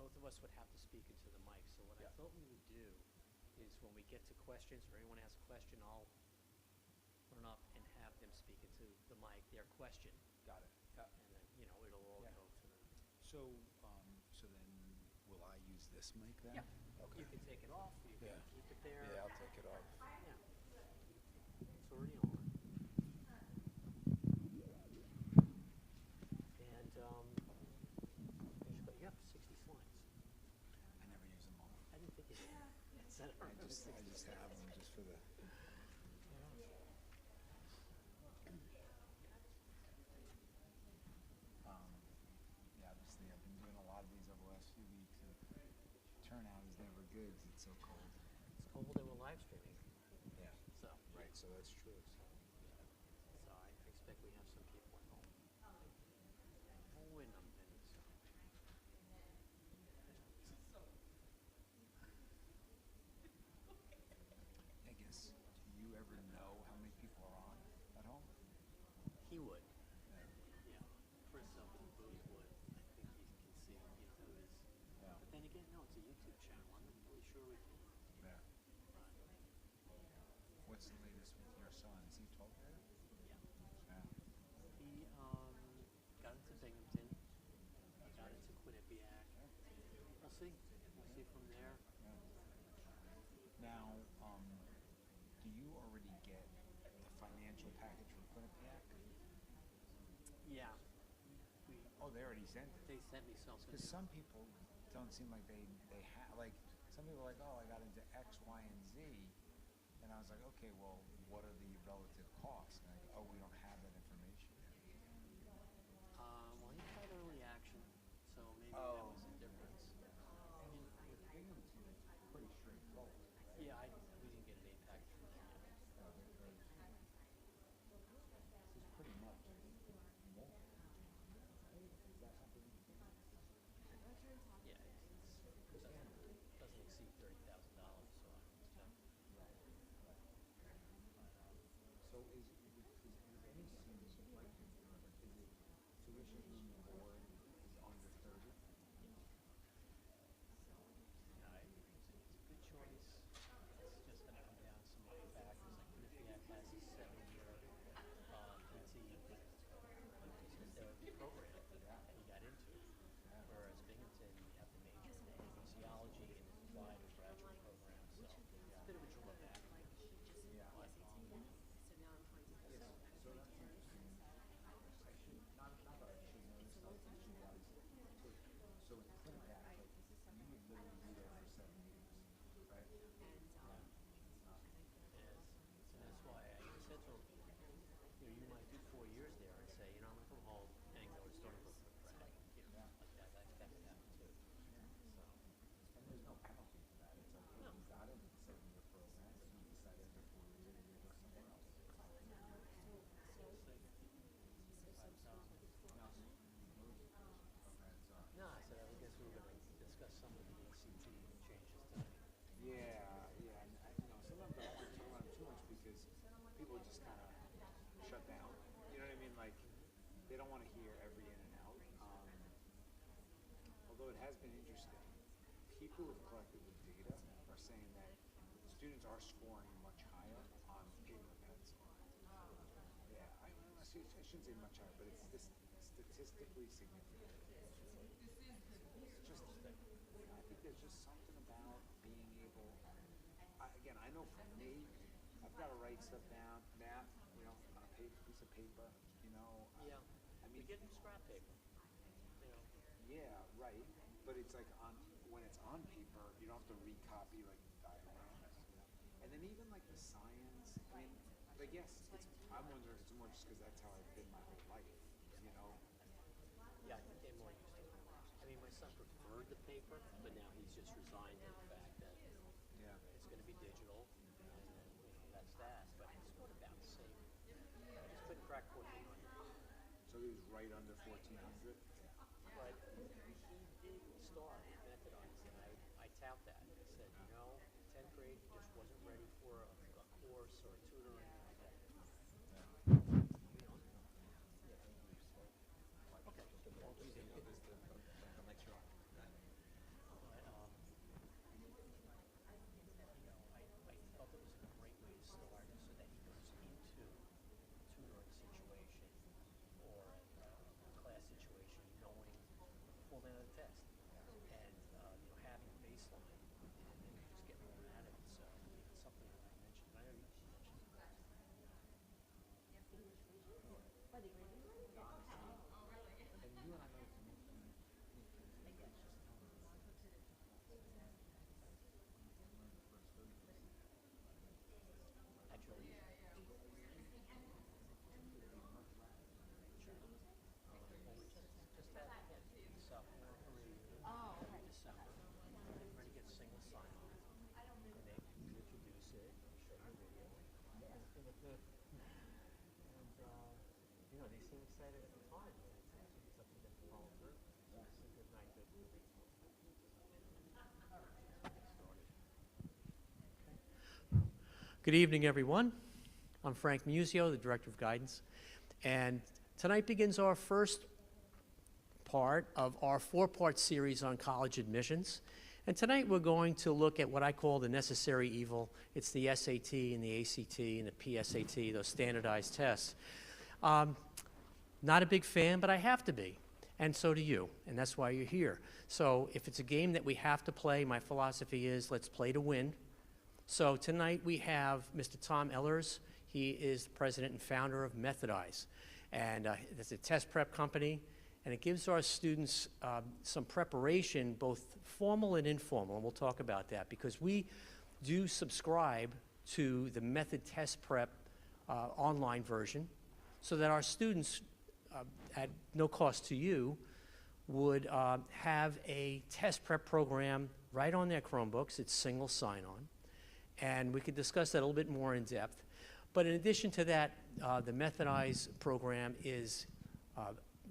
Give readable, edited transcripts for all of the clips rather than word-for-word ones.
both of us would have to speak into the mic. So what I thought we would do is when we get to questions or anyone has a question, I'll run up and have them speak into the mic, their question. Got it. Yeah. And then, it'll all go to them. So, so then will I use this mic then? Yeah. Okay. You can take it off, you can keep it there. Yeah, I'll take it off. Yeah. It's already on. And you have 60 slides. I never use them all. I didn't think you said I just have them just for the. Yeah, obviously I've been doing a lot of these over the last few weeks, and turnout is never good 'cause it's so cold. It's cold and we're live streaming. Yeah. So. Right. So that's true. So I expect we have some people at home. Oh, and I'm busy, so. I guess. Do you ever know how many people are on at home? He would. Yeah. Yeah. Chris up in the booth would. I think he can see, who is. Yeah. But then again, no, it's a YouTube channel. I'm not really sure we can. Yeah. What's the latest with your son? Is he 12 yet? Yeah. Yeah. He got into Binghamton. He got into Quinnipiac. We'll see. We'll see from there. Yeah. Now, do you already get the financial package from Quinnipiac? Yeah. Oh, they already sent it. They sent me something. Because some people don't seem like they have, like, some people are like, oh, I got into X, Y, and Z. And I was like, okay, well, what are the relative costs? And I go, oh, we don't have that information yet. Well, he tried early action, so maybe that was the difference. With Binghamton, it's pretty straightforward, right? Yeah, we didn't get an impact from them yet. This is pretty much more. Is that something? Yeah, it doesn't exceed $30,000, so So is any student like is it tuition and board is under 30? yeah, it's a good choice. It's just going to come down to some of the factors. Like Quinnipiac has a 7-year PT therapy program that he got into, whereas Binghamton, you have to major in anesthesiology and it's a wider graduate program, so it's a bit of a drawback. Yeah. But, Yes. So that's interesting. I should not that I should know this, but I should realize too. So in Quinnipiac, like you would literally be there for 7 years, right? It is. And that's why I even said to him, you might do 4 years there and say, I'm going to come home and go to Stony Brook for credit. Like that could happen too. So. And there's no penalty for that. It's like, hey, you got it, it's a 7-year program, but you decide after 4 years you're going to go somewhere else. We'll see. But, no, I said, I guess we were going to discuss some of the ACT changes tonight. Yeah, and sometimes I don't like to talk about them too much because people just kind of shut down. You know what I mean? Like, they don't want to hear every in and out. Although it has been interesting, people who have collected the data are saying that students are scoring much higher on paper and pencil. Yeah, I shouldn't say much higher, but it's statistically significant. It's just, I think there's just something about being able, again, I know for me, I've got to write stuff down, math, on a piece of paper, Yeah. I We mean, get new scrap paper. yeah, right, but it's like when it's on paper, you don't have to recopy like diagrams, and then even like the science, I mean, like yes, I'm wondering if it's more just because that's how I've been my whole life, Yeah, I think they're more used to it. I mean, my son preferred the paper, but now he's just resigned to the fact that Yeah. it's going to be digital, and then, that's that. But he's scored about the same. He just couldn't crack 1,400. So he was right under 1,400. But he did start with methodize, and I tout that. I said, 10th grade, he just wasn't ready for a course or a tutor or anything like that. Okay. And, they seem excited at the time, but it's actually something that they follow through. So this is a good night to get started. Good evening, everyone. I'm Frank Musio, the Director of Guidance. And tonight begins our first part of our four-part series on college admissions. And tonight we're going to look at what I call the necessary evil. It's the SAT and the ACT and the PSAT, those standardized tests. Not a big fan, but I have to be. And so do you, and that's why you're here. So if it's a game that we have to play, my philosophy is let's play to win. So tonight we have Mr. Tom Ellers. He is the president and founder of Methodize. And it's a test prep company, and it gives our students some preparation, both formal and informal, and we'll talk about that, because we do subscribe to the Method Test Prep online version, so that our students, at no cost to you, would have a test prep program right on their Chromebooks. It's single sign-on, and we could discuss that a little bit more in depth. But in addition to that, the Methodize program is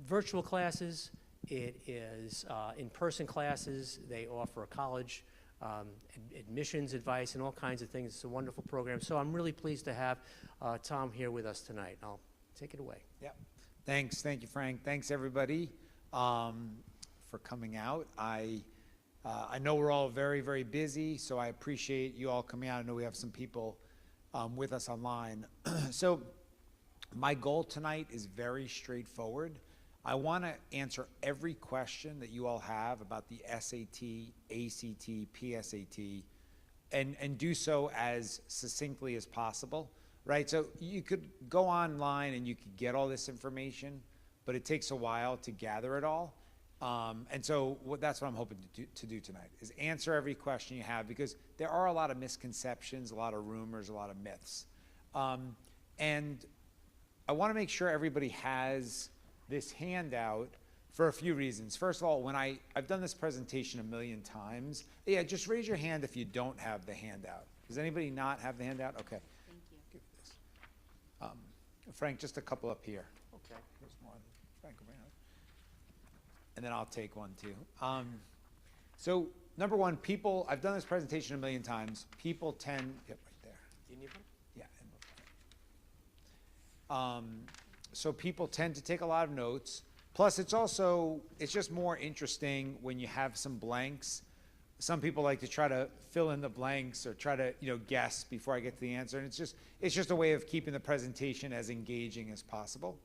virtual classes. It is in-person classes. They offer college admissions advice and all kinds of things. It's a wonderful program. So I'm really pleased to have Tom here with us tonight. I'll take it away. Yeah. Thanks. Thank you, Frank. Thanks, everybody, for coming out. I know we're all very, very busy, so I appreciate you all coming out. I know we have some people with us online. So my goal tonight is very straightforward. I want to answer every question that you all have about the SAT, ACT, PSAT, and do so as succinctly as possible, right? So you could go online and you could get all this information, but it takes a while to gather it all. And so that's what I'm hoping to do tonight, is answer every question you have, because there are a lot of misconceptions, a lot of rumors, a lot of myths. And I want to make sure everybody has this handout for a few reasons. First of all, when I've done this presentation a million times. Yeah, just raise your hand if you don't have the handout. Does anybody not have the handout? Okay. Thank you. Give me this. Frank, just a couple up here. Okay. Here's one. Frank, over here. And then I'll take one too. So number one, people, I've done this presentation a million times. People tend, yep, right there. Do you need one? Yeah. So people tend to take a lot of notes. Plus, it's just more interesting when you have some blanks. Some people like to try to fill in the blanks or try to, guess before I get to the answer. And it's just a way of keeping the presentation as engaging as possible.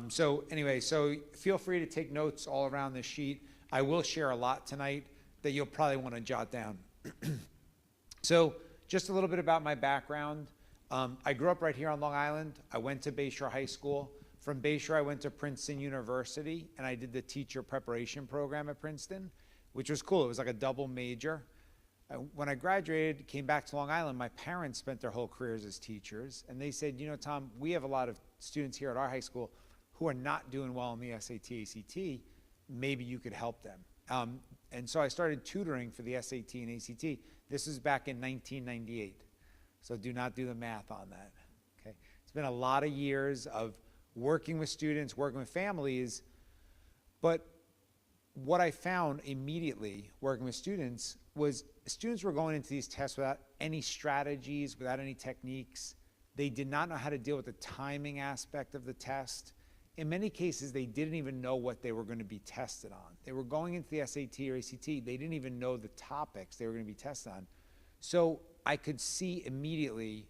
So anyway, so feel free to take notes all around this sheet. I will share a lot tonight that you'll probably want to jot down. So just a little bit about my background. I grew up right here on Long Island. I went to Bayshore High School. From Bayshore, I went to Princeton University, and I did the teacher preparation program at Princeton, which was cool. It was like a double major. When I graduated, came back to Long Island, my parents spent their whole careers as teachers, and they said, Tom, we have a lot of students here at our high school who are not doing well in the SAT, ACT. Maybe you could help them. And so I started tutoring for the SAT and ACT. This was back in 1998. So do not do the math on that, okay? It's been a lot of years of working with students, working with families, but what I found immediately working with students was students were going into these tests without any strategies, without any techniques. They did not know how to deal with the timing aspect of the test. In many cases, they didn't even know what they were going to be tested on. They were going into the SAT or ACT. They didn't even know the topics they were going to be tested on. So I could see immediately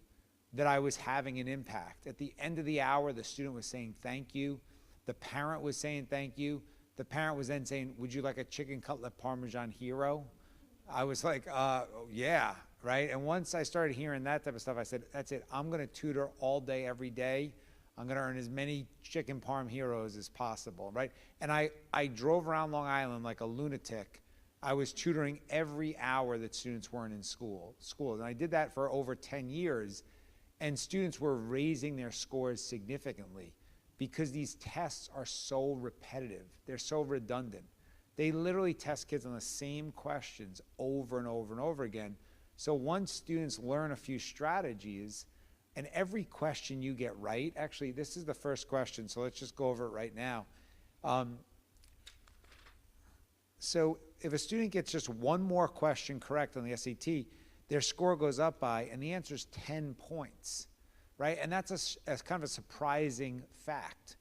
that I was having an impact. At the end of the hour, the student was saying thank you. The parent was saying thank you. The parent was then saying, would you like a chicken cutlet Parmesan hero? I was like, yeah, right? And once I started hearing that type of stuff, I said, that's it. I'm going to tutor all day, every day. I'm going to earn as many chicken parm heroes as possible, right? And I drove around Long Island like a lunatic. I was tutoring every hour that students weren't in school. And I did that for over 10 years. And students were raising their scores significantly because these tests are so repetitive. They're so redundant. They literally test kids on the same questions over and over and over again. So once students learn a few strategies, And every question you get right, actually, this is the first question, so let's just go over it right now. So if a student gets just one more question correct on the SAT, their score goes up by, and the answer is 10 points, right? And that's a kind of a surprising fact.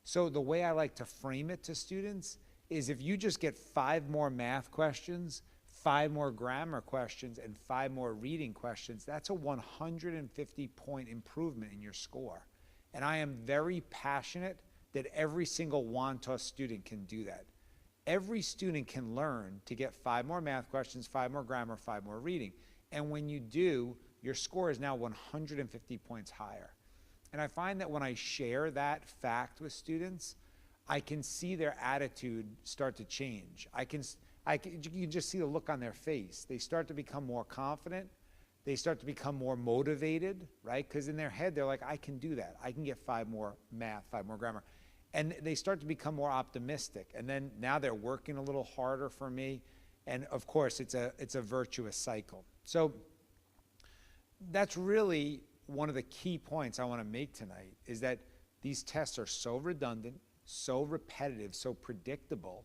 So the way I like to frame it to students is if you just get 5 more math questions, 5 more grammar questions, and 5 more reading questions, that's a 150-point improvement in your score. And I am very passionate that every single WANTOS student can do that. Every student can learn to get 5 more math questions, 5 more grammar, 5 more reading. And when you do, your score is now 150 points higher. And I find that when I share that fact with students, I can see their attitude start to change. You can just see the look on their face. They start to become more confident. They start to become more motivated, right? Because in their head, they're like, I can do that. I can get 5 more math, 5 more grammar. And they start to become more optimistic. And then now they're working a little harder for me. And of course, it's a virtuous cycle. So that's really one of the key points I want to make tonight, is that these tests are so redundant, so repetitive, so predictable,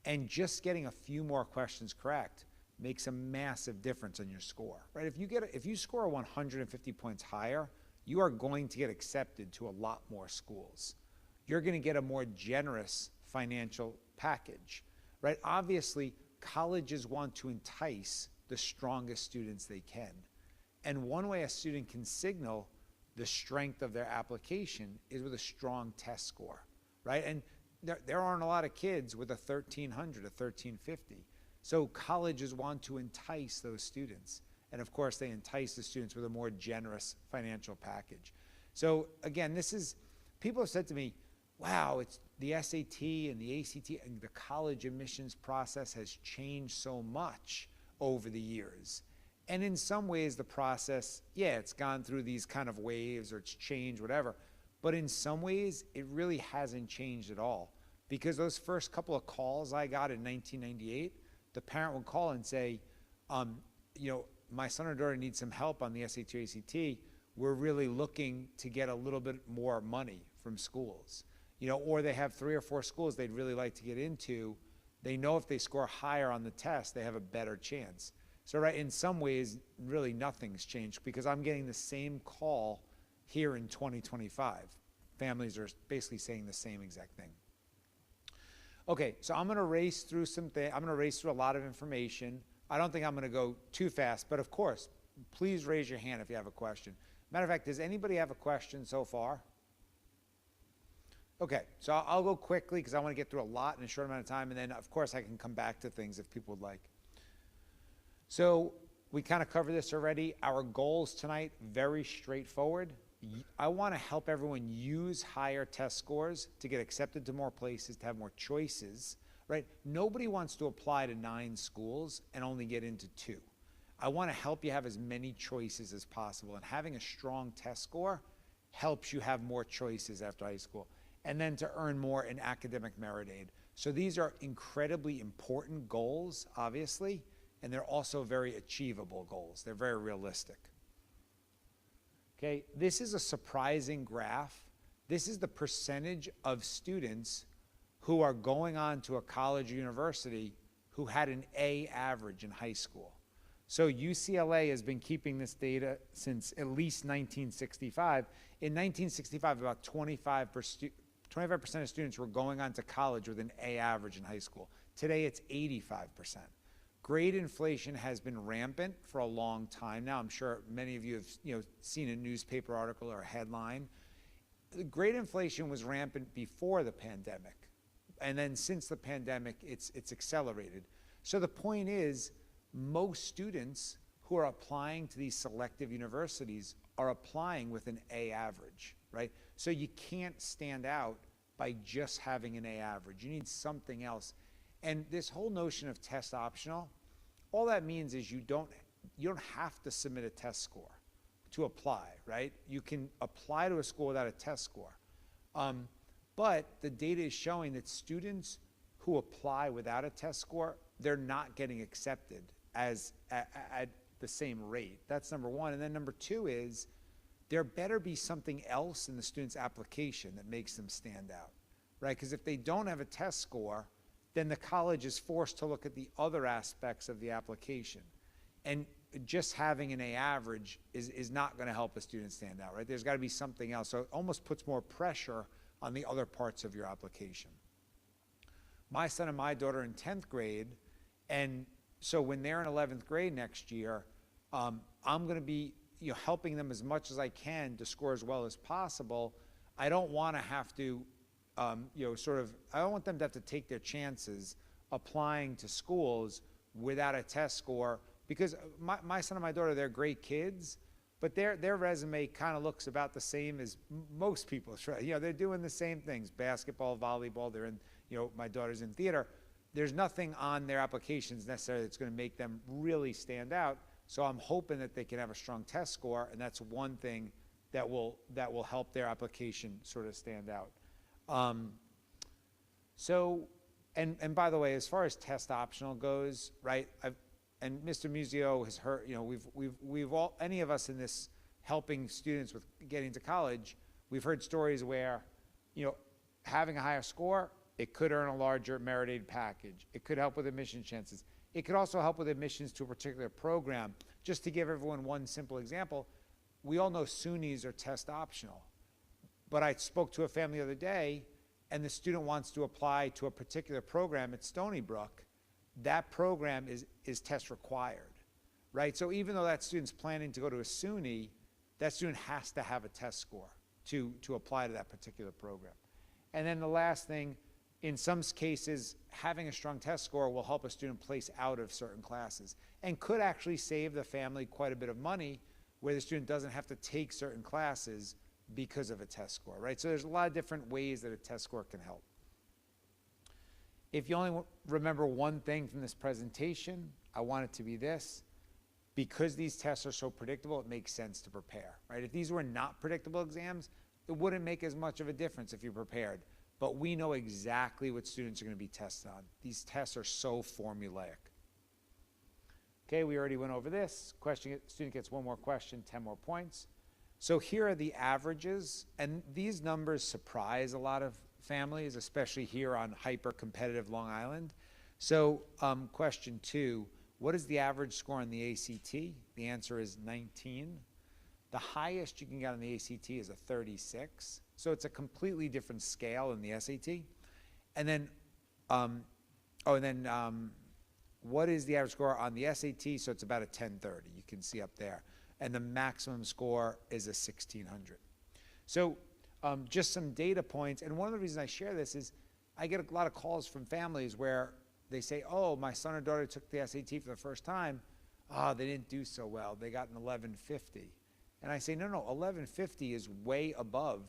and just getting a few more questions correct makes a massive difference on your score, right? If you score 150 points higher, you are going to get accepted to a lot more schools. You're going to get a more generous financial package, right? Obviously, colleges want to entice the strongest students they can. And one way a student can signal the strength of their application is with a strong test score, right? And there aren't a lot of kids with a 1300, a 1350. So colleges want to entice those students. And of course, they entice the students with a more generous financial package. So again, people have said to me, wow, it's the SAT and the ACT and the college admissions process has changed so much over the years. And in some ways, the process, yeah, it's gone through these kind of waves, or it's changed, whatever. But in some ways, it really hasn't changed at all. Because those first couple of calls I got in 1998, the parent would call and say, my son or daughter needs some help on the SAT or ACT. We're really looking to get a little bit more money from schools. Or they have 3 or 4 schools they'd really like to get into. They know if they score higher on the test, they have a better chance. So right, in some ways, really nothing's changed, because I'm getting the same call here in 2025. Families are basically saying the same exact thing. Okay, so I'm going to race through I'm going to race through a lot of information. I don't think I'm going to go too fast, but of course, please raise your hand if you have a question. Matter of fact, does anybody have a question so far? Okay, so I'll go quickly because I want to get through a lot in a short amount of time, and then of course I can come back to things if people would like. So we kind of covered this already. Our goals tonight, very straightforward. I want to help everyone use higher test scores to get accepted to more places, to have more choices, right? Nobody wants to apply to 9 schools and only get into 2. I want to help you have as many choices as possible, and having a strong test score helps you have more choices after high school, and then to earn more in academic merit aid. So these are incredibly important goals, obviously, and they're also very achievable goals. They're very realistic. Okay, this is a surprising graph. This is the percentage of students who are going on to a college or university who had an A average in high school. So UCLA has been keeping this data since at least 1965. In 1965, about 25% of students were going on to college with an A average in high school. Today, it's 85%. Grade inflation has been rampant for a long time now. I'm sure many of you have seen a newspaper article or a headline. The grade inflation was rampant before the pandemic. And then since the pandemic, it's accelerated. So the point is, most students who are applying to these selective universities are applying with an A average, right? So you can't stand out by just having an A average. You need something else. And this whole notion of test optional, all that means is you don't have to submit a test score to apply, right? You can apply to a school without a test score. But the data is showing that students who apply without a test score, they're not getting accepted at the same rate. That's number one. And then number two is there better be something else in the student's application that makes them stand out, right? Because if they don't have a test score, then the college is forced to look at the other aspects of the application. And just having an A average is not going to help a student stand out, right? There's got to be something else. So it almost puts more pressure on the other parts of your application. My son and my daughter are in 10th grade, and so when they're in 11th grade next year, I'm going to be helping them as much as I can to score as well as possible. I don't want to have to, I don't want them to have to take their chances applying to schools without a test score, because my son and my daughter, they're great kids, but their resume kind of looks about the same as most people's, right? They're doing the same things, basketball, volleyball, they're in, my daughter's in theater. There's nothing on their applications necessarily that's going to make them really stand out. So I'm hoping that they can have a strong test score, and that's one thing that will help their application sort of stand out. And by the way, as far as test optional goes, right? And Mr. Musio has heard, we've all, any of us in this helping students with getting to college, we've heard stories where, having a higher score, it could earn a larger merited package. It could help with admission chances. It could also help with admissions to a particular program. Just to give everyone one simple example, we all know SUNYs are test optional. But I spoke to a family the other day, and the student wants to apply to a particular program at Stony Brook. That program is test required, right? So even though that student's planning to go to a SUNY, that student has to have a test score to apply to that particular program. And then the last thing, in some cases, having a strong test score will help a student place out of certain classes and could actually save the family quite a bit of money, where the student doesn't have to take certain classes because of a test score, right? So there's a lot of different ways that a test score can help. If you only remember one thing from this presentation, I want it to be this. Because these tests are so predictable, it makes sense to prepare, right? If these were not predictable exams, it wouldn't make as much of a difference if you're prepared. But we know exactly what students are going to be tested on. These tests are so formulaic. Okay, we already went over this. Student gets one more question, 10 more points. So here are the averages, and these numbers surprise a lot of families, especially here on hyper-competitive Long Island. So question 2, what is the average score on the ACT? The answer is 19. The highest you can get on the ACT is a 36. So it's a completely different scale than the SAT. And then, what is the average score on the SAT? So it's about a 1030, you can see up there. And the maximum score is a 1600. So just some data points, and one of the reasons I share this is I get a lot of calls from families where they say, oh, my son or daughter took the SAT for the first time. Oh, they didn't do so well. They got an 1150. And I say, no, 1150 is way above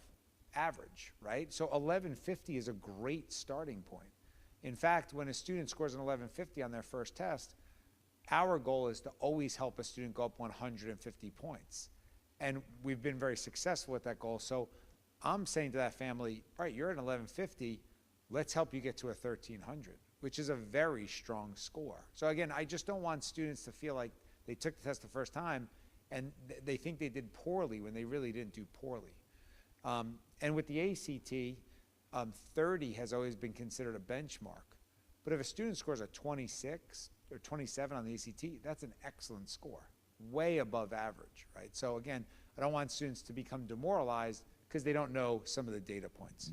average, right? So 1150 is a great starting point. In fact, when a student scores an 1150 on their first test, our goal is to always help a student go up 150 points. And we've been very successful with that goal. So I'm saying to that family, all right, you're at 1150, let's help you get to a 1300, which is a very strong score. So again, I just don't want students to feel like they took the test the first time and they think they did poorly when they really didn't do poorly. And with the ACT, 30 has always been considered a benchmark. But if a student scores a 26 or 27 on the ACT, that's an excellent score, way above average, right? So again, I don't want students to become demoralized because they don't know some of the data points.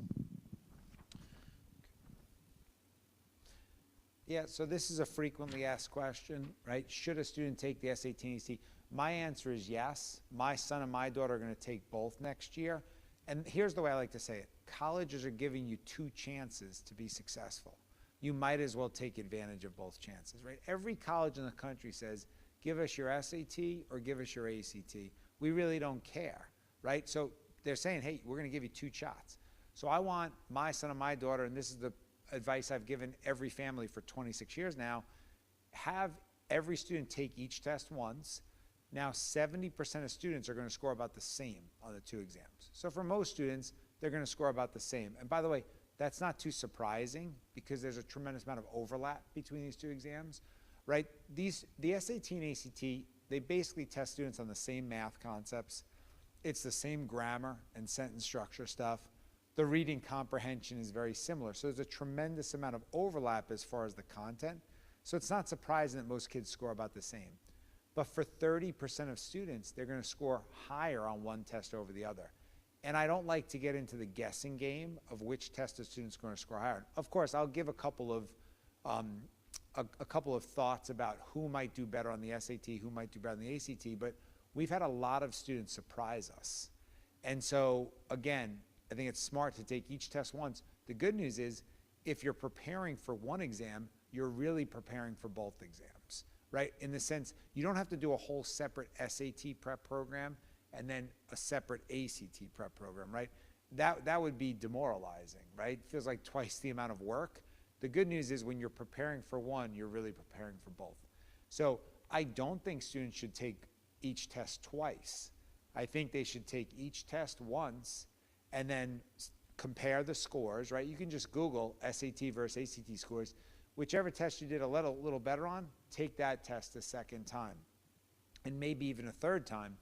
Yeah, so this is a frequently asked question, right? Should a student take the SAT and ACT? My answer is yes. My son and my daughter are going to take both next year. And here's the way I like to say it. Colleges are giving you 2 chances to be successful. You might as well take advantage of both chances, right? Every college in the country says, give us your SAT or give us your ACT. We really don't care, right? So they're saying, hey, we're going to give you 2 shots. So I want my son and my daughter, and this is the advice I've given every family for 26 years now, have every student take each test once. Now 70% of students are going to score about the same on the 2 exams. So for most students, they're going to score about the same. And by the way, that's not too surprising because there's a tremendous amount of overlap between these 2 exams, right? The SAT and ACT, they basically test students on the same math concepts. It's the same grammar and sentence structure stuff. The reading comprehension is very similar. So there's a tremendous amount of overlap as far as the content. So it's not surprising that most kids score about the same. But for 30% of students, they're going to score higher on one test over the other. And I don't like to get into the guessing game of which test a student's going to score higher. Of course, I'll give a couple of thoughts about who might do better on the SAT, who might do better on the ACT, but we've had a lot of students surprise us. And so, again, I think it's smart to take each test once. The good news is, if you're preparing for one exam, you're really preparing for both exams, right? In the sense, you don't have to do a whole separate SAT prep program and then a separate ACT prep program, right? That would be demoralizing, right? It feels like twice the amount of work. The good news is when you're preparing for one, you're really preparing for both. So I don't think students should take each test twice. I think they should take each test once and then compare the scores, right? You can just Google SAT versus ACT scores. Whichever test you did a little better on, take that test a second time and maybe even a third time.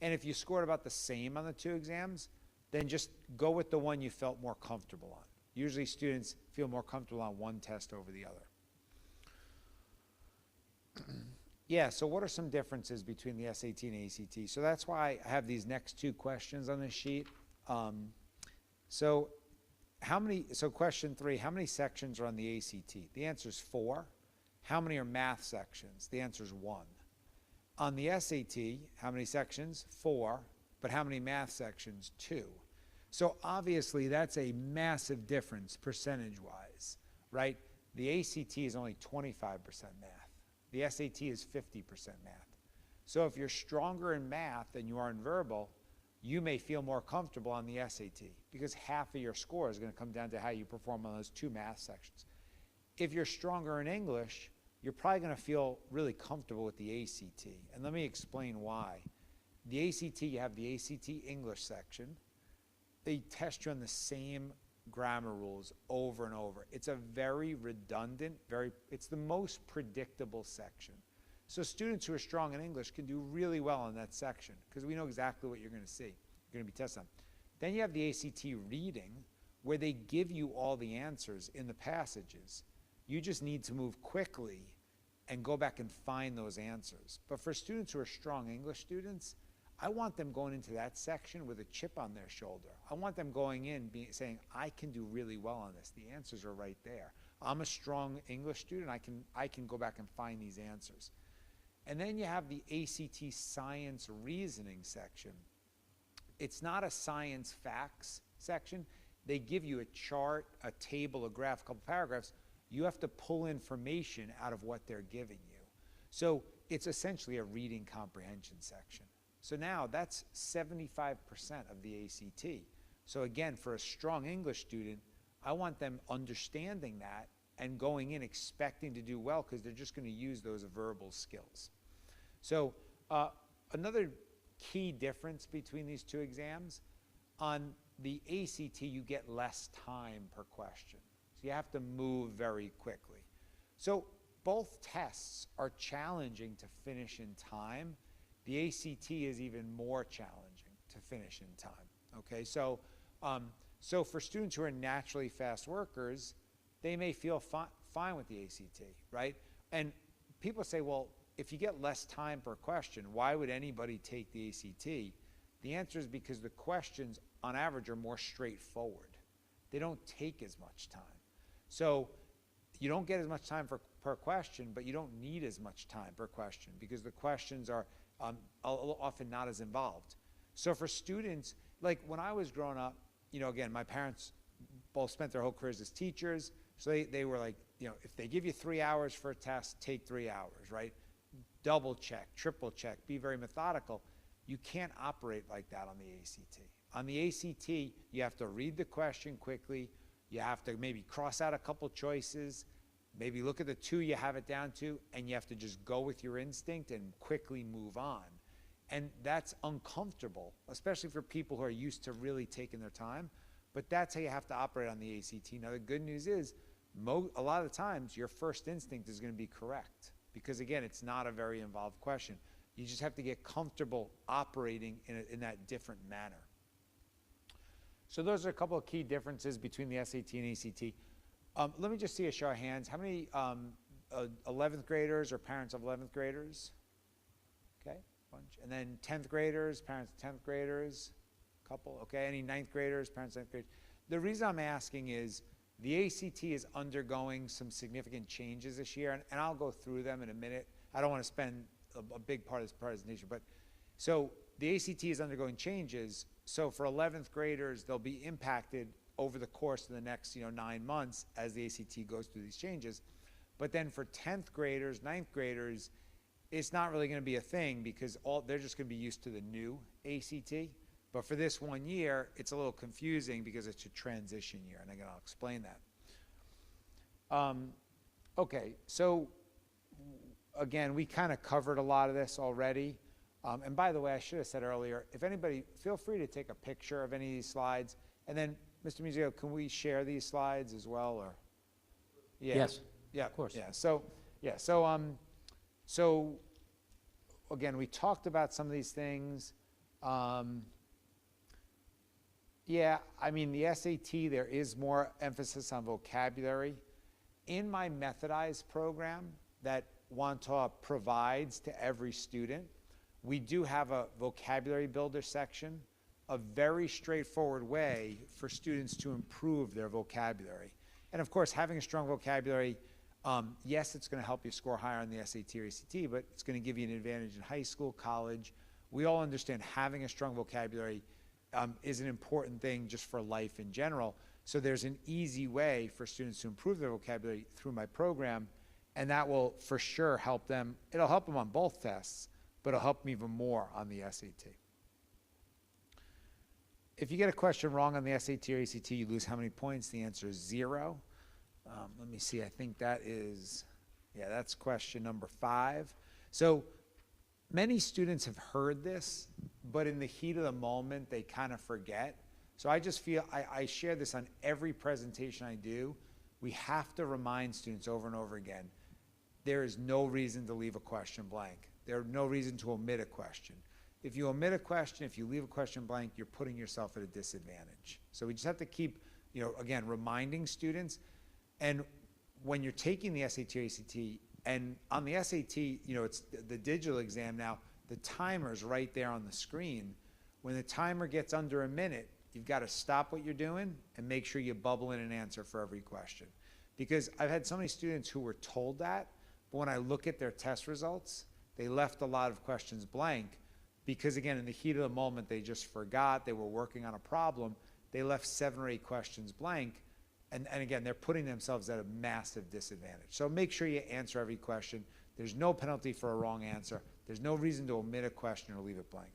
And if you scored about the same on the two exams, then just go with the one you felt more comfortable on. Usually students feel more comfortable on one test over the other. Yeah, so what are some differences between the SAT and ACT? So that's why I have these next two questions on this sheet. So question 3, how many sections are on the ACT? The answer is 4. How many are math sections? The answer is 1. On the SAT, how many sections? 4. But how many math sections? 2. So obviously that's a massive difference percentage-wise, right? The ACT is only 25% math. The SAT is 50% math. So if you're stronger in math than you are in verbal, you may feel more comfortable on the SAT because half of your score is going to come down to how you perform on those 2 math sections. If you're stronger in English, you're probably going to feel really comfortable with the ACT. And let me explain why. The ACT, you have the ACT English section. They test you on the same grammar rules over and over. It's a very redundant, it's the most predictable section. So students who are strong in English can do really well in that section because we know exactly what you're going to see. You're going to be tested on. Then you have the ACT reading where they give you all the answers in the passages. You just need to move quickly and go back and find those answers. But for students who are strong English students, I want them going into that section with a chip on their shoulder. I want them going in saying, I can do really well on this. The answers are right there. I'm a strong English student. I can go back and find these answers. And then you have the ACT science reasoning section. It's not a science facts section. They give you a chart, a table, a graph, a couple paragraphs. You have to pull information out of what they're giving you. So it's essentially a reading comprehension section. So now that's 75% of the ACT. So again, for a strong English student, I want them understanding that and going in expecting to do well because they're just going to use those verbal skills. So another key difference between these two exams, on the ACT you get less time per question. So you have to move very quickly. So both tests are challenging to finish in time. The ACT is even more challenging to finish in time. Okay, so for students who are naturally fast workers, they may feel fine with the ACT, right? And people say, well, if you get less time per question, why would anybody take the ACT? The answer is because the questions, on average, are more straightforward. They don't take as much time. So you don't get as much time per question, but you don't need as much time per question because the questions are often not as involved. So for students, like when I was growing up, you know, again, my parents both spent their whole careers as teachers, so they were like, you know, if they give you 3 hours for a test, take 3 hours, right? Double check, triple check, be very methodical. You can't operate like that on the ACT. On the ACT, you have to read the question quickly. You have to maybe cross out a couple choices, maybe look at the 2 you have it down to, and you have to just go with your instinct and quickly move on. And that's uncomfortable, especially for people who are used to really taking their time. But that's how you have to operate on the ACT. Now, the good news is, a lot of the times, your first instinct is going to be correct. Because, again, it's not a very involved question. You just have to get comfortable operating in that different manner. So those are a couple of key differences between the SAT and ACT. Let me just see a show of hands. How many 11th graders or parents of 11th graders? Okay, bunch. And then 10th graders, parents of 10th graders, couple. Okay, any 9th graders, parents of 9th graders? The reason I'm asking is the ACT is undergoing some significant changes this year, and I'll go through them in a minute. I don't want to spend a big part of this presentation, but so the ACT is undergoing changes. So for 11th graders, they'll be impacted over the course of the next 9 months as the ACT goes through these changes. But then for 10th graders, 9th graders, it's not really going to be a thing because they're just going to be used to the new ACT. But for this 1 year, it's a little confusing because it's a transition year, and I'll explain that. Okay, so again, we kind of covered a lot of this already. And by the way, I should have said earlier, if anybody, feel free to take a picture of any of these slides. And then, Mr. Musio, can we share these slides as well? Or yeah. Yes. Yeah, of course. Yeah. So again, we talked about some of these things. Yeah, I mean, the SAT, there is more emphasis on vocabulary. In my methodized program that Wantagh provides to every student, we do have a vocabulary builder section, a very straightforward way for students to improve their vocabulary. And of course, having a strong vocabulary, yes, it's going to help you score higher on the SAT or ACT, but it's going to give you an advantage in high school, college. We all understand having a strong vocabulary is an important thing just for life in general. So there's an easy way for students to improve their vocabulary through my program, and that will for sure help them. It'll help them on both tests, but it'll help them even more on the SAT. If you get a question wrong on the SAT or ACT, you lose how many points? The answer is 0. Let me see, I think that is, yeah, that's question number 5. So many students have heard this, but in the heat of the moment, they kind of forget. So I just feel, I share this on every presentation I do. We have to remind students over and over again, there is no reason to leave a question blank. There's no reason to omit a question. If you omit a question, if you leave a question blank, you're putting yourself at a disadvantage. So we just have to keep, again, reminding students. And when you're taking the SAT or ACT, and on the SAT, it's the digital exam now, the timer's right there on the screen. When the timer gets under a minute, you've got to stop what you're doing and make sure you bubble in an answer for every question. Because I've had so many students who were told that, but when I look at their test results, they left a lot of questions blank because, again, in the heat of the moment, they just forgot, they were working on a problem, they left 7 or 8 questions blank, and again, they're putting themselves at a massive disadvantage. So make sure you answer every question. There's no penalty for a wrong answer. There's no reason to omit a question or leave it blank.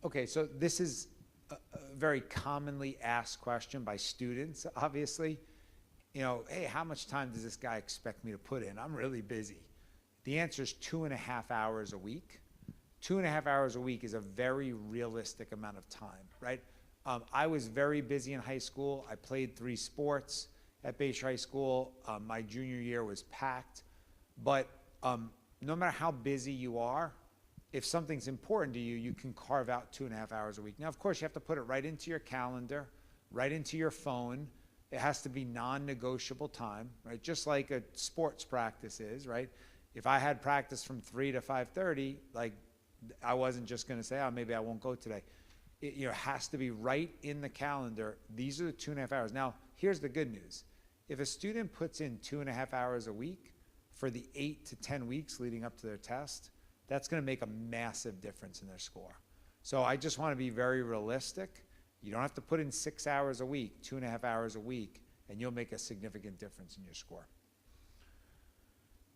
Okay, so this is a very commonly asked question by students, obviously. Hey, how much time does this guy expect me to put in? I'm really busy. The answer is 2.5 hours a week. 2.5 hours a week is a very realistic amount of time, right? I was very busy in high school. I played 3 sports at Bayshore High School. My junior year was packed. But no matter how busy you are, if something's important to you, you can carve out 2.5 hours a week. Now, of course, you have to put it right into your calendar, right into your phone. It has to be non-negotiable time, right? Just like a sports practice is, right? If I had practice from 3 to 5:30, like I wasn't just going to say, oh, maybe I won't go today. It has to be right in the calendar. These are the 2.5 hours. Now, here's the good news. If a student puts in 2.5 hours a week for the 8 to 10 weeks leading up to their test, that's going to make a massive difference in their score. So I just want to be very realistic. You don't have to put in 6 hours a week, 2.5 hours a week, and you'll make a significant difference in your score.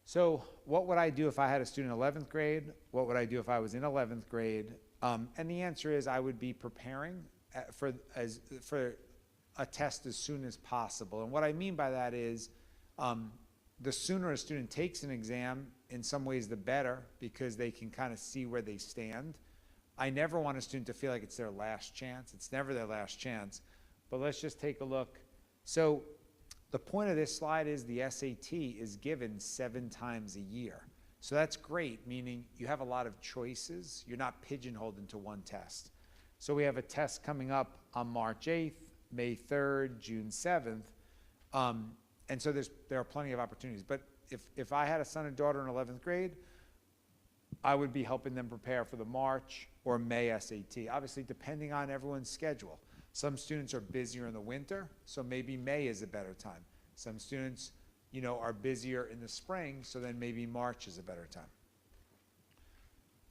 So what would I do if I had a student in 11th grade? What would I do if I was in 11th grade? And the answer is I would be preparing for a test as soon as possible. And what I mean by that is the sooner a student takes an exam, in some ways the better, because they can kind of see where they stand. I never want a student to feel like it's their last chance. It's never their last chance. But let's just take a look. So the point of this slide is the SAT is given 7 times a year. So that's great, meaning you have a lot of choices. You're not pigeonholed into one test. So we have a test coming up on March 8th, May 3rd, June 7th. And so there are plenty of opportunities. But if I had a son and daughter in 11th grade, I would be helping them prepare for the March or May SAT, obviously depending on everyone's schedule. Some students are busier in the winter, so maybe May is a better time. Some students, are busier in the spring, so then maybe March is a better time.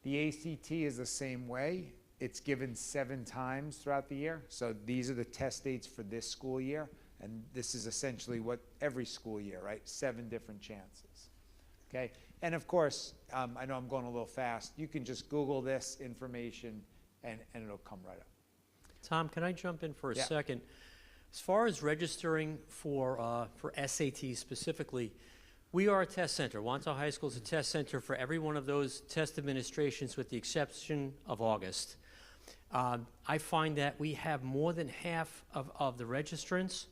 The ACT is the same way. It's given 7 times throughout the year. So these are the test dates for this school year. And this is essentially what every school year, right? 7 different chances. Okay? And of course, I know I'm going a little fast. You can just Google this information and it'll come right up. Tom, can I jump in for a second? As far as registering for SAT specifically, we are a test center. Wantagh High School is a test center for every one of those test administrations with the exception of August. I find that we have more than half of the registrants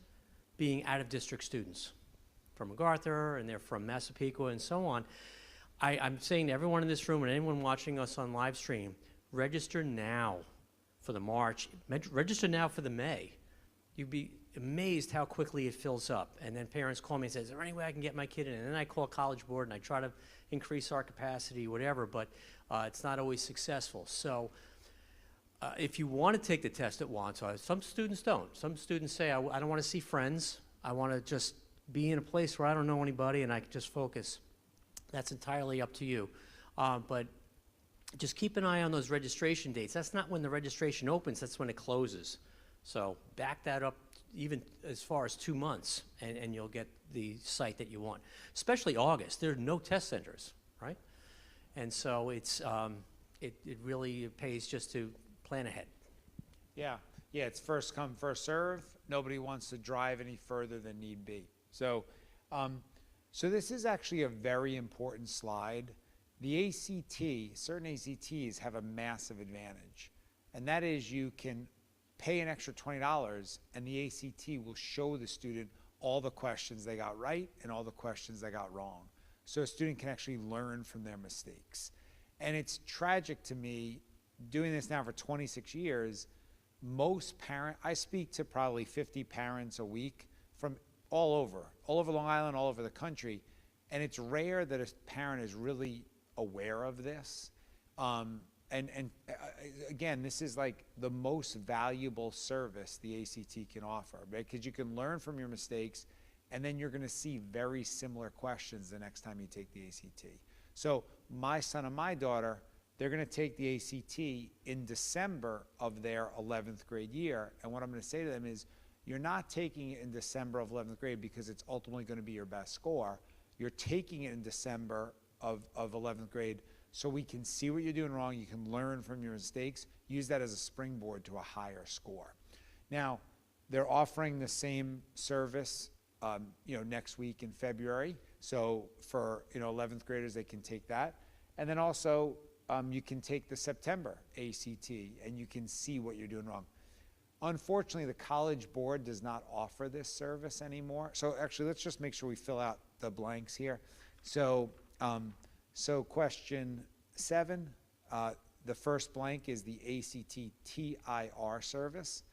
being out-of-district students from MacArthur, and they're from Massapequa and so on. I'm saying to everyone in this room and anyone watching us on live stream, register now for the March, register now for the May. You'd be amazed how quickly it fills up. And then parents call me and say, is there any way I can get my kid in? And then I call College Board and I try to increase our capacity, whatever, but it's not always successful. So if you want to take the test at Wantagh, some students don't. Some students say, I don't want to see friends. I want to just be in a place where I don't know anybody and I can just focus. That's entirely up to you. But just keep an eye on those registration dates. That's not when the registration opens, that's when it closes. So back that up even as far as 2 months, and you'll get the site that you want. Especially August, there are no test centers, right? And so it's, it really pays just to plan ahead. Yeah, it's first come, first serve. Nobody wants to drive any further than need be. So, so this is actually a very important slide. The ACT, certain ACTs have a massive advantage, and that is you can pay an extra $20 and the ACT will show the student all the questions they got right and all the questions they got wrong. So a student can actually learn from their mistakes. And it's tragic to me, doing this now for 26 years, most parents, I speak to probably 50 parents a week from all over Long Island, all over the country, and it's rare that a parent is really aware of this. Again, this is like the most valuable service the ACT can offer, right? Because you can learn from your mistakes, and then you're going to see very similar questions the next time you take the ACT. So my son and my daughter, they're going to take the ACT in December of their 11th grade year, and what I'm going to say to them is, you're not taking it in December of 11th grade because it's ultimately going to be your best score. You're taking it in December of 11th grade so we can see what you're doing wrong, you can learn from your mistakes, use that as a springboard to a higher score. Now, they're offering the same service next week in February. So for 11th graders, they can take that. And then also, you can take the September ACT and you can see what you're doing wrong. Unfortunately, the College Board does not offer this service anymore. So actually, let's just make sure we fill out the blanks here. So, so question 7, the first blank is the ACT TIR service,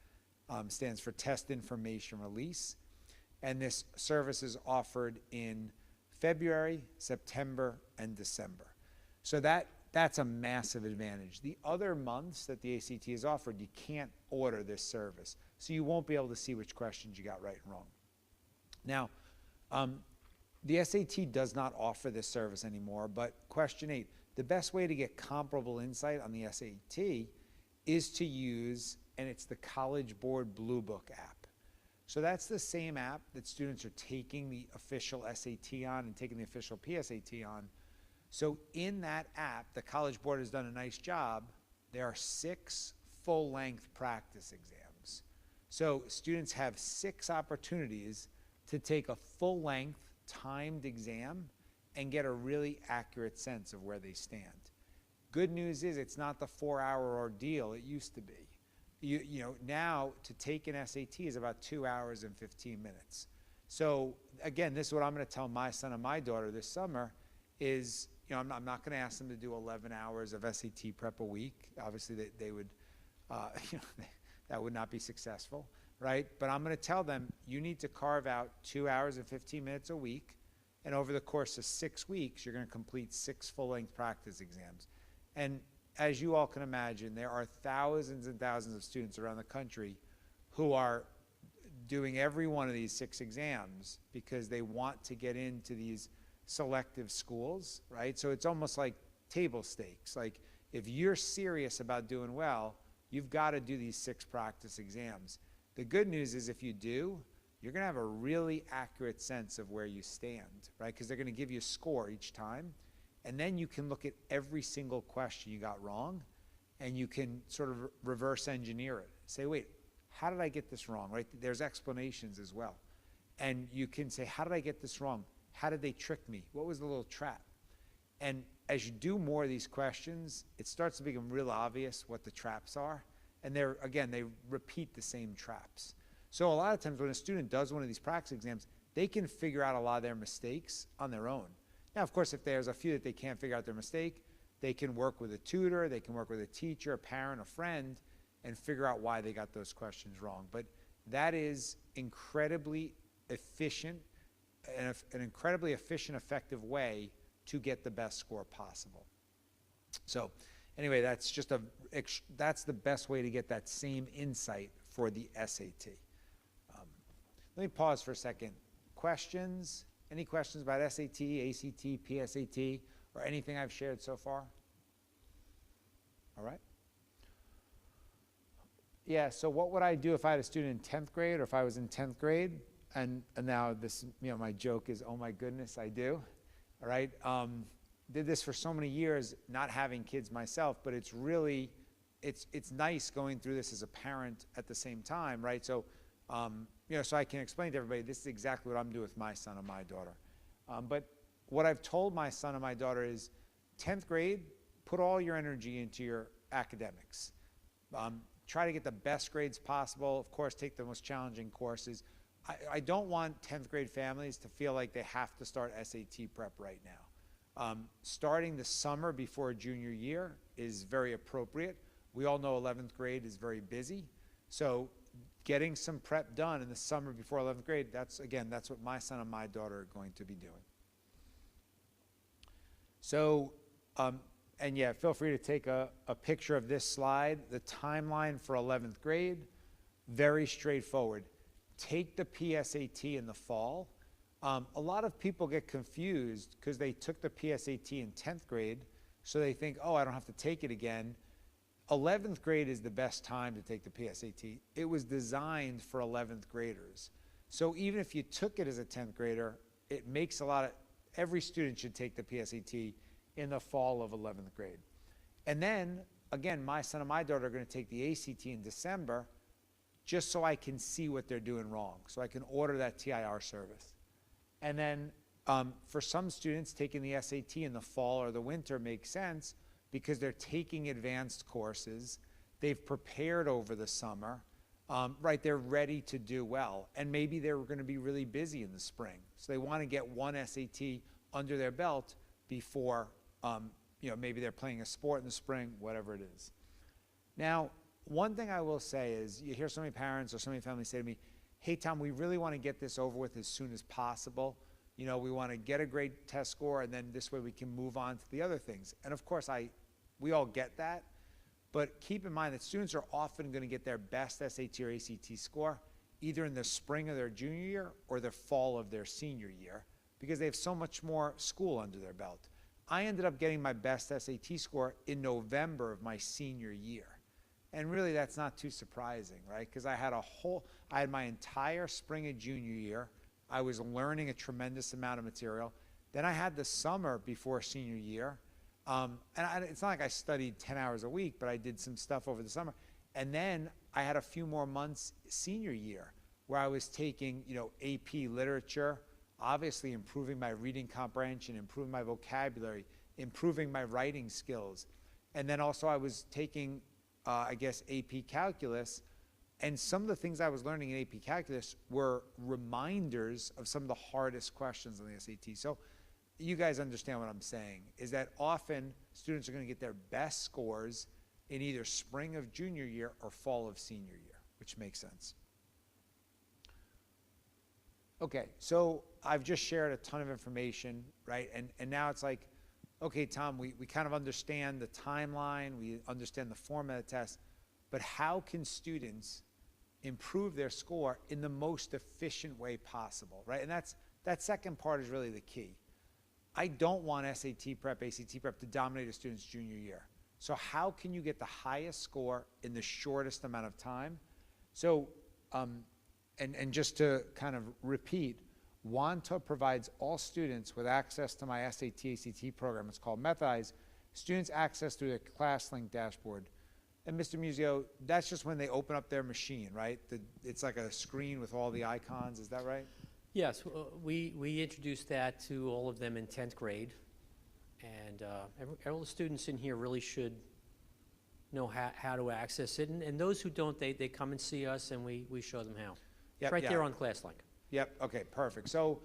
stands for Test Information Release. And this service is offered in February, September, and December. So that's a massive advantage. The other months that the ACT is offered, you can't order this service. So you won't be able to see which questions you got right and wrong. Now, the SAT does not offer this service anymore, but question 8, the best way to get comparable insight on the SAT is to use, and it's the College Board Blue Book app. So that's the same app that students are taking the official SAT on and taking the official PSAT on. So in that app, the College Board has done a nice job. There are 6 full-length practice exams. So students have 6 opportunities to take a full-length timed exam and get a really accurate sense of where they stand. Good news is it's not the 4-hour ordeal it used to be. Now to take an SAT is about 2 hours and 15 minutes. So again, this is what I'm going to tell my son and my daughter this summer is, I'm not going to ask them to do 11 hours of SAT prep a week. Obviously, they would, that would not be successful, right? But I'm going to tell them, you need to carve out 2 hours and 15 minutes a week, and over the course of 6 weeks, you're going to complete 6 full-length practice exams. And as you all can imagine, there are thousands and thousands of students around the country who are doing every one of these 6 exams because they want to get into these selective schools, right? So it's almost like table stakes. Like, if you're serious about doing well, you've got to do these 6 practice exams. The good news is if you do, you're going to have a really accurate sense of where you stand, right? Because they're going to give you a score each time. And then you can look at every single question you got wrong, and you can sort of reverse engineer it. Say, wait, how did I get this wrong, right? There's explanations as well. And you can say, how did I get this wrong? How did they trick me? What was the little trap? And as you do more of these questions, it starts to become real obvious what the traps are. And again, they repeat the same traps. So a lot of times when a student does one of these practice exams, they can figure out a lot of their mistakes on their own. Now, of course, if there's a few that they can't figure out their mistake, they can work with a tutor, they can work with a teacher, a parent, a friend, and figure out why they got those questions wrong. But that is incredibly efficient, an incredibly efficient, effective way to get the best score possible. So anyway, that's the best way to get that same insight for the SAT. Let me pause for a second. Questions? Any questions about SAT, ACT, PSAT, or anything I've shared so far? All right. Yeah, so what would I do if I had a student in 10th grade or if I was in 10th grade? And now this, my joke is, oh my goodness, I do. All right. Did this for so many years, not having kids myself, but it's really, it's nice going through this as a parent at the same time, right? So, so I can explain to everybody, this is exactly what I'm doing with my son and my daughter. But what I've told my son and my daughter is, 10th grade, put all your energy into your academics. Try to get the best grades possible. Of course, take the most challenging courses. I don't want 10th grade families to feel like they have to start SAT prep right now. Starting the summer before junior year is very appropriate. We all know 11th grade is very busy. So getting some prep done in the summer before 11th grade, that's what my son and my daughter are going to be doing. So, and yeah, feel free to take a picture of this slide. The timeline for 11th grade, very straightforward. Take the PSAT in the fall. A lot of people get confused because they took the PSAT in 10th grade, so they think, oh, I don't have to take it again. 11th grade is the best time to take the PSAT. It was designed for 11th graders. So even if you took it as a 10th grader, it makes every student should take the PSAT in the fall of 11th grade. And then, again, my son and my daughter are going to take the ACT in December just so I can see what they're doing wrong, so I can order that TIR service. And then for some students, taking the SAT in the fall or the winter makes sense because they're taking advanced courses, they've prepared over the summer, right, they're ready to do well. And maybe they're going to be really busy in the spring. So they want to get one SAT under their belt before, maybe they're playing a sport in the spring, whatever it is. Now, one thing I will say is, you hear so many parents or so many families say to me, hey, Tom, we really want to get this over with as soon as possible. We want to get a great test score, and then this way we can move on to the other things. And of course, we all get that. But keep in mind that students are often going to get their best SAT or ACT score either in the spring of their junior year or the fall of their senior year because they have so much more school under their belt. I ended up getting my best SAT score in November of my senior year. And really, that's not too surprising, right? Because I had my entire spring of junior year. I was learning a tremendous amount of material. Then I had the summer before senior year. It's not like I studied 10 hours a week, but I did some stuff over the summer. And then I had a few more months senior year where I was taking, AP literature, obviously improving my reading comprehension, improving my vocabulary, improving my writing skills. And then also I was taking AP calculus, and some of the things I was learning in AP calculus were reminders of some of the hardest questions on the SAT. So you guys understand what I'm saying, is that often students are going to get their best scores in either spring of junior year or fall of senior year, which makes sense. Okay, so I've just shared a ton of information, right? And now it's like, okay, Tom, we kind of understand the timeline, we understand the format of the test, but how can students improve their score in the most efficient way possible, right? And that second part is really the key. I don't want SAT prep, ACT prep to dominate a student's junior year. So how can you get the highest score in the shortest amount of time? So, and just to kind of repeat, Wanta provides all students with access to my SAT, ACT program. It's called Methize. Students access through their ClassLink dashboard. And Mr. Musio, that's just when they open up their machine, right? It's like a screen with all the icons, is that right? Yes, we introduced that to all of them in 10th grade. And all the students in here really should know how to access it. And those who don't, they come and see us and we show them how. Yep, It's right there on ClassLink. Yep, okay, perfect. So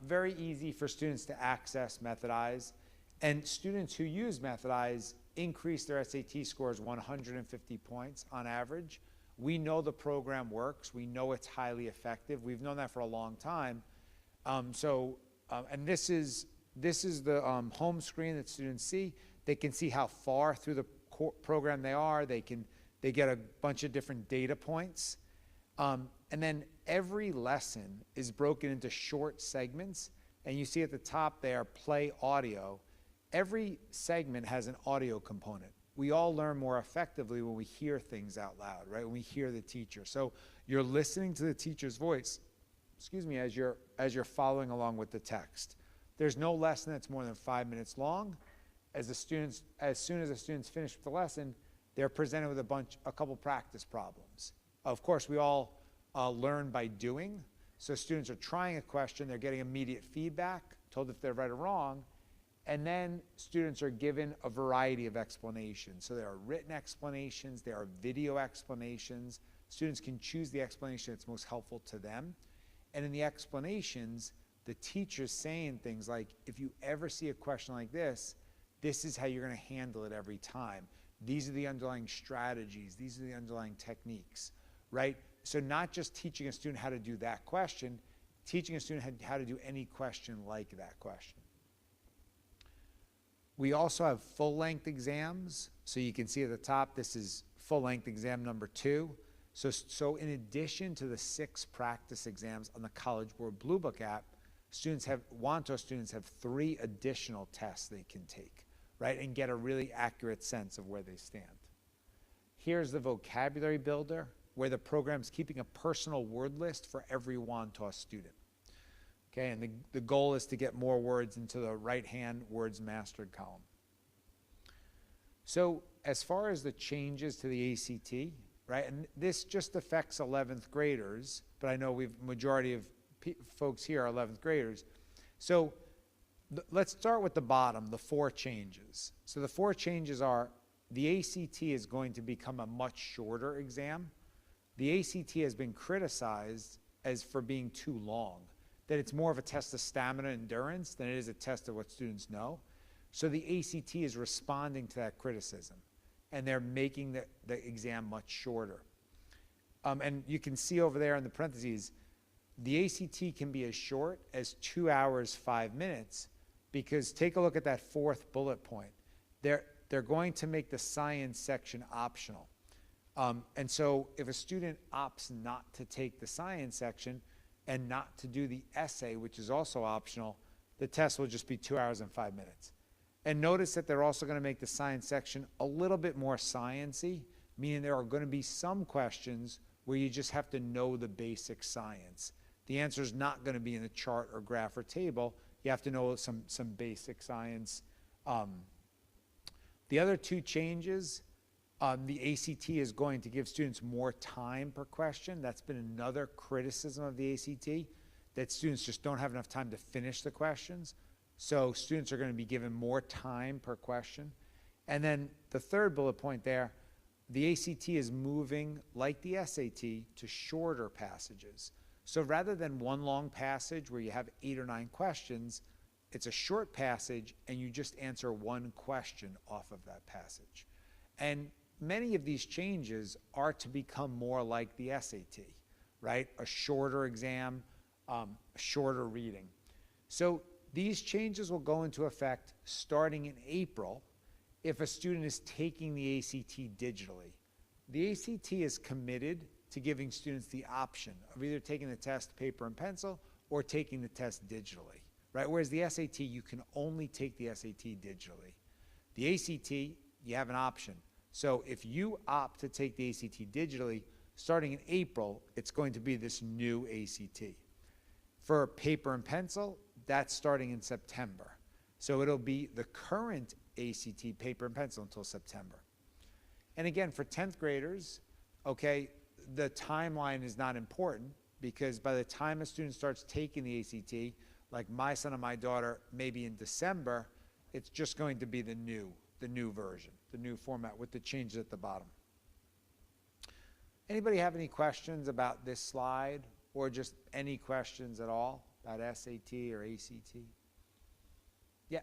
very easy for students to access Methize. And students who use Methize increase their SAT scores 150 points on average. We know the program works. We know it's highly effective. We've known that for a long time. And this is the home screen that students see. They can see how far through the program they are. They get a bunch of different data points. And then every lesson is broken into short segments. And you see at the top there, play audio. Every segment has an audio component. We all learn more effectively when we hear things out loud, right? When we hear the teacher. So you're listening to the teacher's voice, excuse me, as you're following along with the text. There's no lesson that's more than 5 minutes long. As soon as the students finish with the lesson, they're presented with a couple practice problems. Of course, we all learn by doing. So students are trying a question, they're getting immediate feedback, told if they're right or wrong, and then students are given a variety of explanations. So there are written explanations, there are video explanations. Students can choose the explanation that's most helpful to them. And in the explanations, the teacher's saying things like, if you ever see a question like this is how you're going to handle it every time. These are the underlying strategies. These are the underlying techniques, right? So not just teaching a student how to do that question, teaching a student how to do any question like that question. We also have full-length exams. So you can see at the top, this is full-length exam number 2. So in addition to the 6 practice exams on the College Board Blue Book app, Wanta students have 3 additional tests they can take, right, and get a really accurate sense of where they stand. Here's the vocabulary builder, where the program's keeping a personal word list for every Wanta student. Okay, and the goal is to get more words into the right-hand words mastered column. So as far as the changes to the ACT, right, and this just affects 11th graders, but I know majority of folks here are 11th graders. So let's start with the bottom, the 4 changes. So the 4 changes are, the ACT is going to become a much shorter exam. The ACT has been criticized as for being too long, that it's more of a test of stamina and endurance than it is a test of what students know. So the ACT is responding to that criticism, and they're making the exam much shorter. And you can see over there in the parentheses, the ACT can be as short as 2 hours, 5 minutes, because take a look at that 4th bullet point. They're going to make the science section optional. And so if a student opts not to take the science section and not to do the essay, which is also optional, the test will just be 2 hours and 5 minutes. And notice that they're also going to make the science section a little bit more science-y, meaning there are going to be some questions where you just have to know the basic science. The answer is not going to be in a chart or graph or table. You have to know some basic science. The other 2 changes, the ACT is going to give students more time per question. That's been another criticism of the ACT, that students just don't have enough time to finish the questions. So students are going to be given more time per question. And then the 3rd bullet point there, the ACT is moving, like the SAT, to shorter passages. So rather than one long passage where you have 8 or 9 questions, it's a short passage, and you just answer one question off of that passage. And many of these changes are to become more like the SAT, right? A shorter exam, shorter reading. So these changes will go into effect starting in April if a student is taking the ACT digitally. The ACT is committed to giving students the option of either taking the test paper and pencil or taking the test digitally, right? Whereas the SAT, you can only take the SAT digitally. The ACT, you have an option. So if you opt to take the ACT digitally, starting in April, it's going to be this new ACT. For paper and pencil, that's starting in September. So it'll be the current ACT paper and pencil until September. And again, for 10th graders, okay, the timeline is not important because by the time a student starts taking the ACT, like my son and my daughter, maybe in December, it's just going to be the new version, the new format with the changes at the bottom. Anybody have any questions about this slide or just any questions at all about SAT or ACT? Yeah.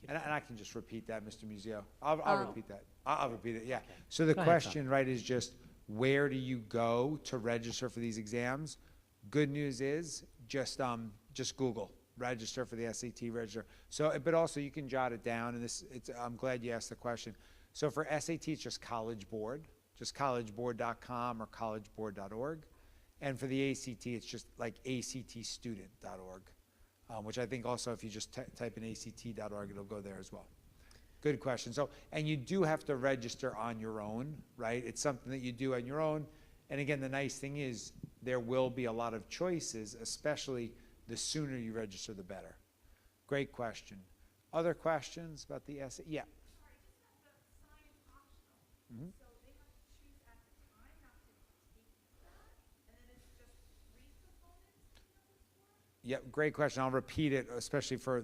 And I can just repeat that, Mr. Museo. I'll repeat that. I'll repeat it, yeah. Okay. So the Go ahead, question, right, is just where do you go to register for these exams? Good news is just Google, register for the SAT, register. So, but also you can jot it down, and I'm glad you asked the question. So for SAT, it's just College Board, just collegeboard.com or collegeboard.org. And for the ACT, it's just like actstudent.org. Which I think also if you just type in act.org, it'll go there as well. Good question. So, and you do have to register on your own, right? It's something that you do on your own. And again, the nice thing is there will be a lot of choices, especially the sooner you register, the better. Great question. Other questions about the essay? Yeah. Sorry, just about the science optional. Mm-hmm. So they have to choose at the time not to take that, and then it's just 3 components to number 4? Yeah, great question. I'll repeat it, especially for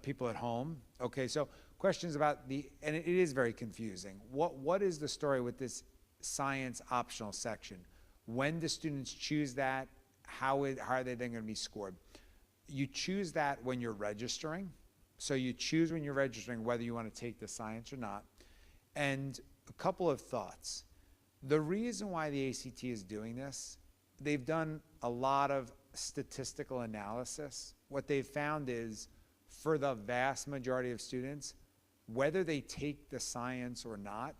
people at home. Okay, so questions about and it is very confusing. What is the story with this science optional section? When do students choose that? How are they then going to be scored? You choose that when you're registering. So you choose when you're registering whether you want to take the science or not. And a couple of thoughts. The reason why the ACT is doing this, they've done a lot of statistical analysis. What they've found is for the vast majority of students, whether they take the science or not,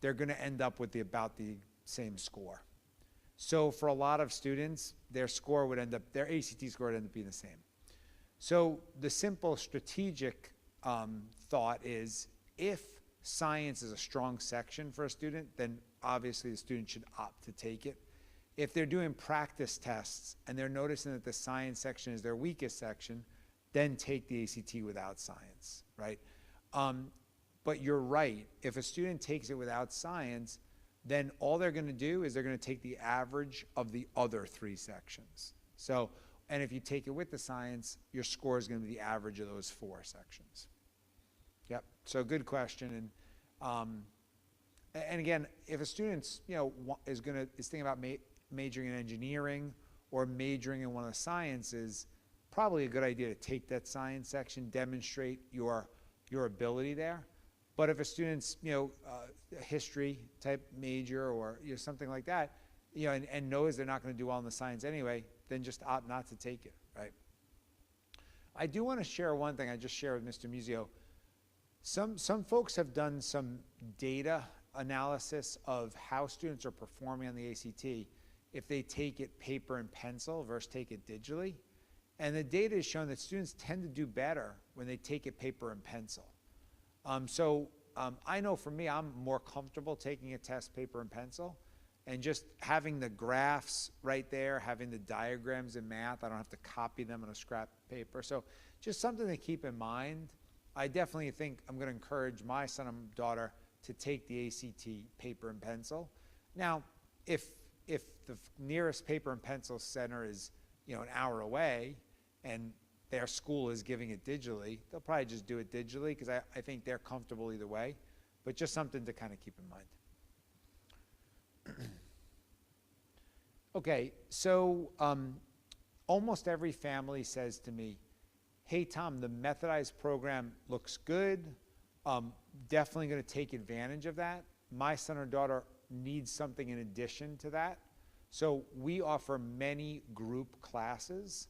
they're going to end up with about the same score. So for a lot of students, their ACT score would end up being the same. So the simple strategic thought is if science is a strong section for a student, then obviously the student should opt to take it. If they're doing practice tests and they're noticing that the science section is their weakest section, then take the ACT without science, right? But you're right, if a student takes it without science, then all they're going to do is they're going to take the average of the other 3 sections. So, and if you take it with the science, your score is going to be the average of those 4 sections. Yep, so good question. And again, if a student's, is thinking about majoring in engineering or majoring in one of the sciences, probably a good idea to take that science section, demonstrate your ability there. But if a student's, a history type major or something like that, and knows they're not going to do well in the science anyway, then just opt not to take it, right? I do want to share one thing I just shared with Mr. Museo. Some folks have done some data analysis of how students are performing on the ACT if they take it paper and pencil versus take it digitally. And the data has shown that students tend to do better when they take it paper and pencil. I know for me, I'm more comfortable taking a test paper and pencil and just having the graphs right there, having the diagrams in math. I don't have to copy them on a scrap paper. So just something to keep in mind. I definitely think I'm going to encourage my son and daughter to take the ACT paper and pencil. Now, if the nearest paper and pencil center is an hour away and their school is giving it digitally, they'll probably just do it digitally because I think they're comfortable either way, but just something to kind of keep in mind. Okay, so almost every family says to me, hey, Tom, the methodized program looks good. Definitely going to take advantage of that. My son or daughter needs something in addition to that. So we offer many group classes.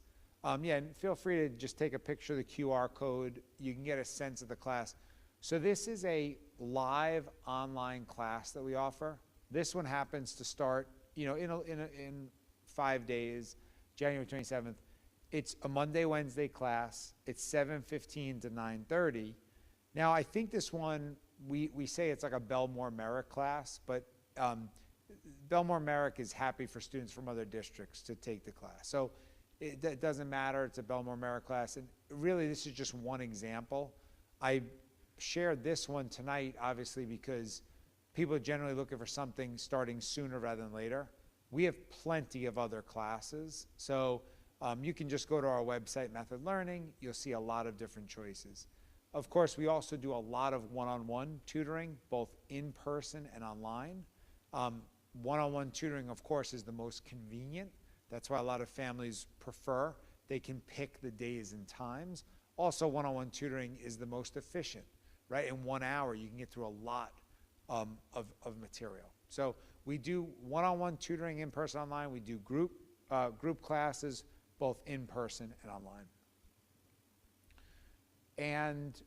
Yeah, and feel free to just take a picture of the QR code. You can get a sense of the class. So this is a live online class that we offer. This one happens to start, in 5 days, January 27th. It's a Monday, Wednesday class. It's 7:15 to 9:30. Now, I think this one, we say it's like a Belmore Merrick class, but Belmore Merrick is happy for students from other districts to take the class. So it doesn't matter. It's a Belmore Merrick class. And really, this is just one example. I shared this one tonight, obviously, because people are generally looking for something starting sooner rather than later. We have plenty of other classes. So you can just go to our website, Method Learning. You'll see a lot of different choices. Of course, we also do a lot of one-on-one tutoring, both in person and online. One-on-one tutoring, of course, is the most convenient. That's why a lot of families prefer. They can pick the days and times. Also, one-on-one tutoring is the most efficient, right? In 1 hour, you can get through a lot of material. So we do one-on-one tutoring in person, online. We do group classes, both in person and online. And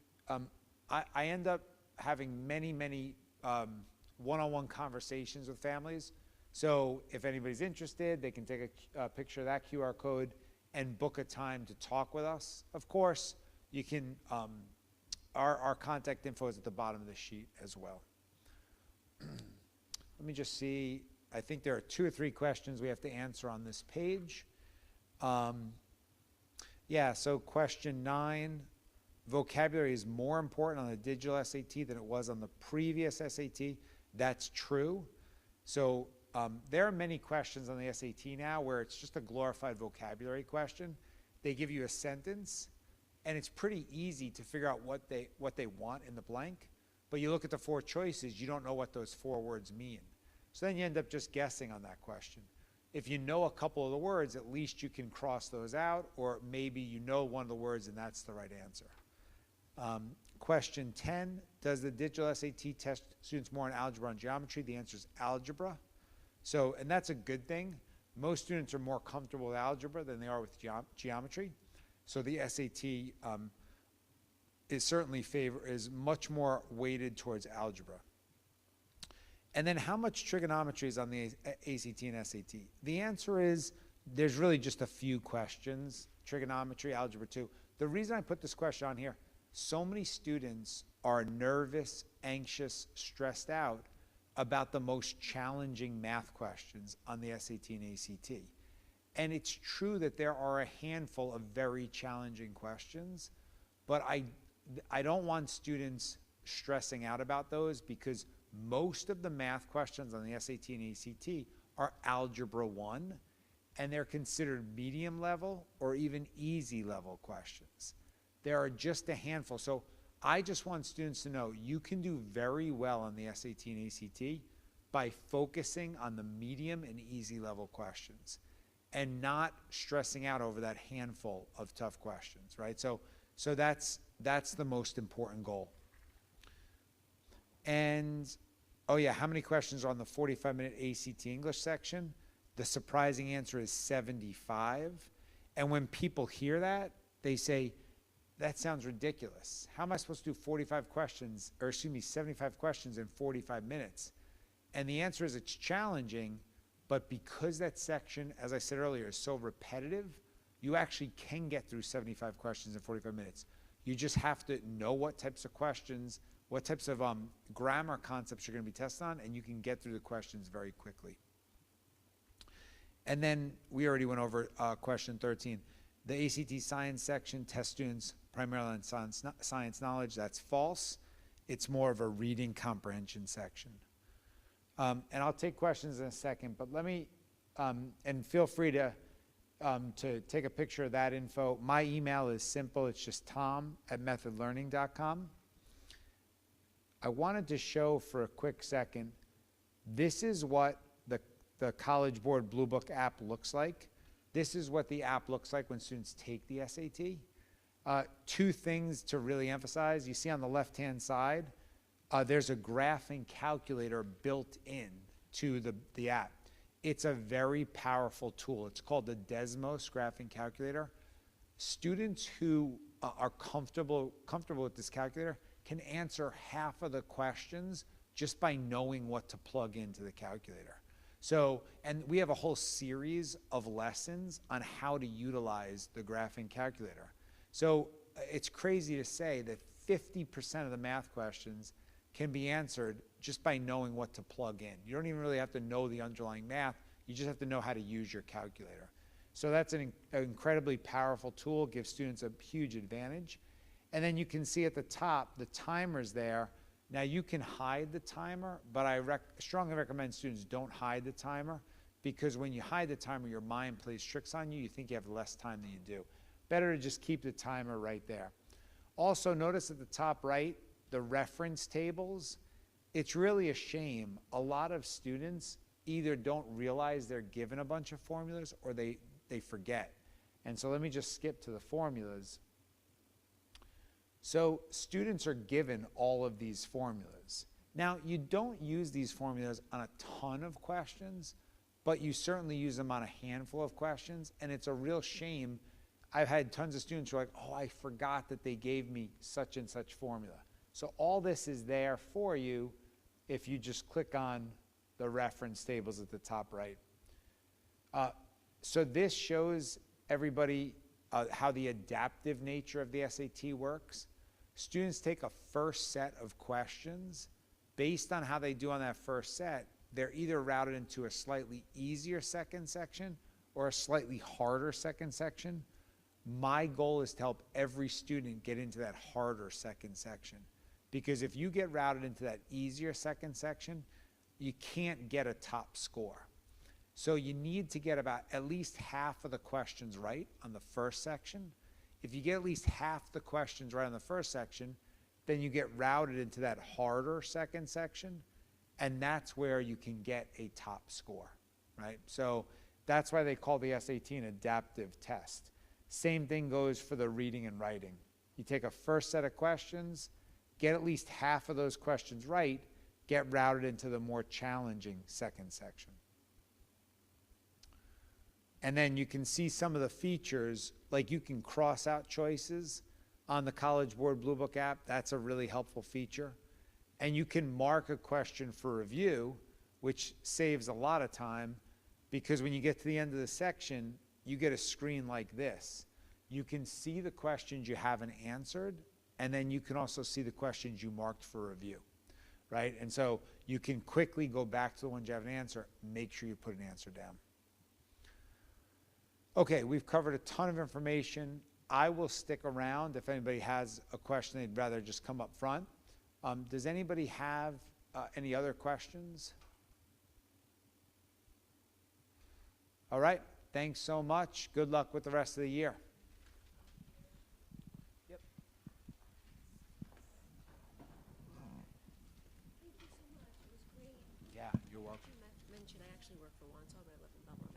I end up having many one-on-one conversations with families. So if anybody's interested, they can take a picture of that QR code and book a time to talk with us. Of course, you can, our contact info is at the bottom of the sheet as well. Let me just see. I think there are 2 or 3 questions we have to answer on this page. Yeah, so question 9. Vocabulary is more important on the digital SAT than it was on the previous SAT. That's true. So there are many questions on the SAT now where it's just a glorified vocabulary question. They give you a sentence, and it's pretty easy to figure out what they want in the blank. But you look at the 4 choices, you don't know what those 4 words mean. So then you end up just guessing on that question. If you know a couple of the words, at least you can cross those out, or maybe you know one of the words and that's the right answer. Question 10, does the digital SAT test students more in algebra and geometry? The answer is algebra. So, and that's a good thing. Most students are more comfortable with algebra than they are with geometry. So the SAT is certainly is much more weighted towards algebra. And then how much trigonometry is on the ACT and SAT? The answer is there's really just a few questions, trigonometry, algebra 2. The reason I put this question on here, so many students are nervous, anxious, stressed out about the most challenging math questions on the SAT and ACT. And it's true that there are a handful of very challenging questions, but I don't want students stressing out about those because most of the math questions on the SAT and ACT are Algebra 1, and they're considered medium level or even easy level questions. There are just a handful. So I just want students to know you can do very well on the SAT and ACT by focusing on the medium and easy level questions and not stressing out over that handful of tough questions, right? So that's the most important goal. And, oh yeah, how many questions are on the 45-minute ACT English section? The surprising answer is 75. And when people hear that, they say, that sounds ridiculous. How am I supposed to do 75 questions in 45 minutes? And the answer is it's challenging, but because that section, as I said earlier, is so repetitive, you actually can get through 75 questions in 45 minutes. You just have to know what types of questions, what types of grammar concepts you're going to be tested on, and you can get through the questions very quickly. And then we already went over question 13. The ACT science section tests students primarily on science knowledge. That's false. It's more of a reading comprehension section. And I'll take questions in a second, but let me, and feel free to take a picture of that info. My email is simple. It's just tom@methodlearning.com. I wanted to show for a quick second, this is what the College Board Blue Book app looks like. This is what the app looks like when students take the SAT. Two things to really emphasize. You see on the left-hand side, there's a graphing calculator built in to the app. It's a very powerful tool. It's called the Desmos graphing calculator. Students who are comfortable with this calculator can answer half of the questions just by knowing what to plug into the calculator. So, and we have a whole series of lessons on how to utilize the graphing calculator. So it's crazy to say that 50% of the math questions can be answered just by knowing what to plug in. You don't even really have to know the underlying math. You just have to know how to use your calculator. So that's an incredibly powerful tool, gives students a huge advantage. And then you can see at the top, the timer's there. Now you can hide the timer, but I strongly recommend students don't hide the timer, because when you hide the timer, your mind plays tricks on you. You think you have less time than you do. Better to just keep the timer right there. Also, notice at the top right, the reference tables. It's really a shame. A lot of students either don't realize they're given a bunch of formulas or they forget. And so let me just skip to the formulas. So students are given all of these formulas. Now, you don't use these formulas on a ton of questions, but you certainly use them on a handful of questions, and it's a real shame. I've had tons of students who are like, oh, I forgot that they gave me such and such formula. So all this is there for you if you just click on the reference tables at the top right. So this shows everybody how the adaptive nature of the SAT works. Students take a first set of questions. Based on how they do on that first set, they're either routed into a slightly easier second section or a slightly harder second section. My goal is to help every student get into that harder second section, because if you get routed into that easier second section, you can't get a top score. So you need to get about at least half of the questions right on the first section. If you get at least half the questions right on the first section, then you get routed into that harder second section, and that's where you can get a top score, right? So that's why they call the SAT an adaptive test. Same thing goes for the reading and writing. You take a first set of questions, get at least half of those questions right, get routed into the more challenging second section. And then you can see some of the features, like you can cross out choices on the College Board Blue Book app. That's a really helpful feature. And you can mark a question for review, which saves a lot of time, because when you get to the end of the section, you get a screen like this. You can see the questions you haven't answered, and then you can also see the questions you marked for review, right? And so you can quickly go back to the ones you haven't answered, make sure you put an answer down. Okay, we've covered a ton of information. I will stick around if anybody has a question they'd rather just come up front. Does anybody have any other questions? All right, thanks so much. Good luck with the rest of the year. Yep. Thank you so much. It was great. Yeah, you're welcome. You mentioned I actually work for one, so I live in Belmont,